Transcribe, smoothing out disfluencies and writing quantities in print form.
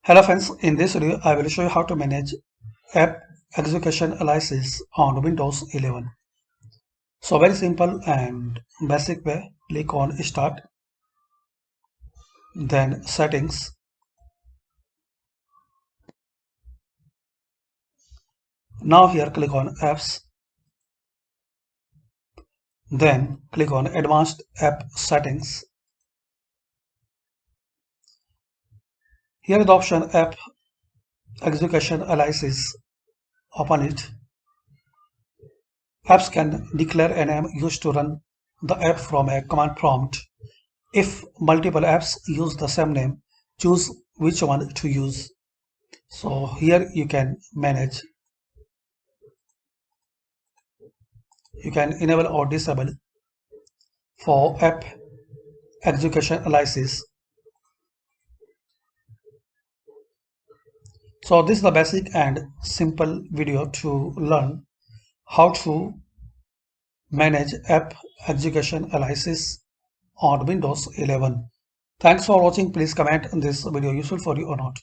Hello friends, in this video I will show you how to manage app execution aliases on Windows 11. So very simple and basic way. Click on Start, then Settings. Now here click on Apps, then click on Advanced App Settings. Here is the option App Execution Aliases. Open it. Apps can declare a name used to run the app from a command prompt. If multiple apps use the same name, choose which one to use. So here you can manage, you can enable or disable for app execution aliases. So this is the basic and simple video to learn how to manage app execution aliases on Windows 11. Thanks for watching. Please comment this video useful for you or not.